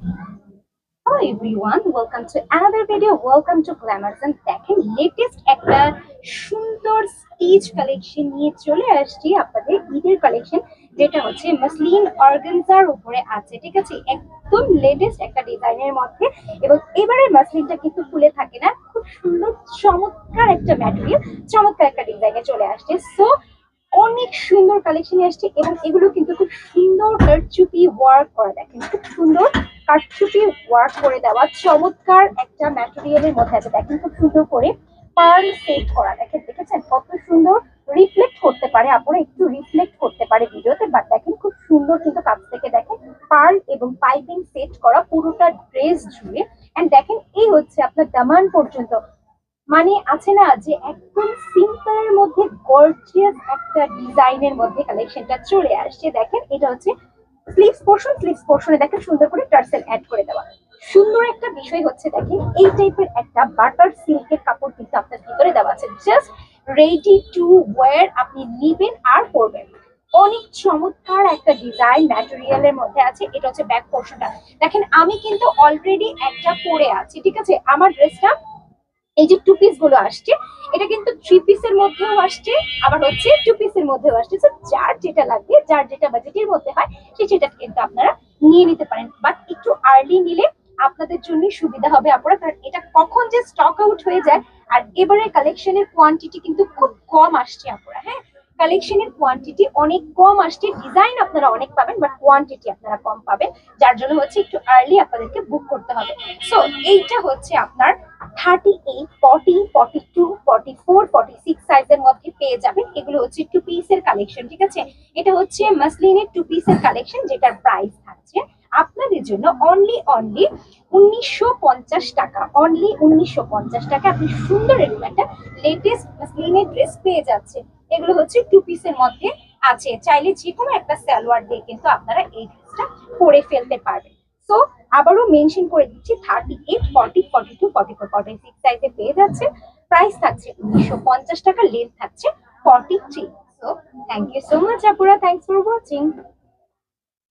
Hello everyone, welcome to another video. Welcome to Glamours and দেখেন latest একটা সুন্দর stitch collection নিয়ে চলে আসছি আপনাদের ঈদের কালেকশন, যেটা হচ্ছে মাসলিন অর্গানজার উপরে আছে। ঠিক আছে, একদম লেটেস্ট একটা ডিজাইনের মধ্যে। এবং এবারের মাসলিনটা কিন্তু খুলে থাকে না, খুব সুন্দর চমৎকার একটা ম্যাটেরিয়াল, চমৎকার একটা ডিজাইনে চলে আসছে। সো অনেক সুন্দর কালেকশন আসছে এবং এগুলো কিন্তু খুব সুন্দর কারচুপি ওয়ার্ক করা, দেখেন খুব সুন্দর কারচুপি ওয়ার্ক করে দেওয়া চমৎকার একটা ম্যাটেরিয়ালের মধ্যে আছে। দেখেন খুব সুন্দর করে পার্ল সেট করা, দেখেন দেখেছেন কত সুন্দর রিফ্লেক্ট করতে পারে, আপনারা একটু রিফ্লেক্ট করতে পারে ভিডিওতে, বাট দেখেন খুব সুন্দর কিন্তু কাছ থেকে দেখেন পার্ল এবং পাইপিং সেট করা পুরোটা ড্রেস জুড়ে। এন্ড দেখেন এই হচ্ছে আপনার দামান পর্যন্ত, মানে আছে না যে একদম সিম্পলের মধ্যে গর্জিয়াস একটা ডিজাইনের মধ্যে কালেকশনটা চলে আসছে। দেখেন এটা হচ্ছে স্লিভস পোর্শনে দেখেন সুন্দর করে টার্সেল অ্যাড করে দেওয়া। সুন্দর একটা বিষয় হচ্ছে দেখেন এই টাইপের একটা বাটার সিল্কের কাপড় কিন্তু আপনার ভিতরে দেওয়া আছে, জাস্ট রেডি টু ওয়্যার, আপনি নিবেন আর পরবেন। অনেক চমৎকার একটা ডিজাইন ম্যাটেরিয়ালের মধ্যে আছে। এটা হচ্ছে ব্যাক পোর্শনটা, দেখেন আমি কিন্তু অলরেডি একটা পরে আছি। ঠিক আছে, আমার ড্রেসটা এই যে টু পিস গুলো আসছে, এটা কিন্তু থ্রি পিসের মধ্যেও আসছে, আবার হচ্ছে টু পিসের মধ্যেও আসছে। তো যার যেটা লাগবে, যার যেটা বাজেটের মধ্যে হয়, সেটা কিন্তু আপনারা নিয়ে নিতে পারেন। বাট একটু আর্লি নিলে আপনাদের জন্য সুবিধা হবে আপনারা, কারণ এটা কখন যে স্টক আউট হয়ে যায়। আর এবারে কালেকশনের কোয়ান্টিটি কিন্তু খুব কম আসছে আপনারা, হ্যাঁ কালেকশনের কোয়ান্টিটি অনেক কম আসছে, ডিজাইন আপনারা অনেক পাবেন বাট কোয়ান্টিটি আপনারা কম পাবেন, যার জন্য হচ্ছে একটু আর্লি আপনাদেরকে বুক করতে হবে। সো এইটা হচ্ছে আপনার 38, 40, 42, 44, 46 সাইজের মধ্যে পেয়ে যাবেন। এগুলো হচ্ছে টু পিসের কালেকশন। ঠিক আছে, এটা হচ্ছে মাসলিনের টু পিসের কালেকশন, যেটার প্রাইস থাকছে আপনাদের জন্য অনলি 1950 টাকা। অনলি 1950 টাকা আপনি সুন্দর এরকম একটা লেটেস্ট মাসলিনের ড্রেস পেয়ে যাচ্ছেন। এগুলো হচ্ছে টু পিসের মধ্যে আছে, চাইলে যে কোনো একটা সালোয়ার দিয়ে কিন্তু আপনারা এই ড্রেসটা পরে ফেলতে পারবেন। সো আবারও মেনশন করে দিচ্ছি, 38, 40, 42, 44, 46 সাইজে পেয়ে যাচ্ছে। প্রাইস থাকছে 1950 টাকা, লেন্থ থাকছে 43। So thank you so much আপুরা, থ্যাংকস ফর ওয়াচিং।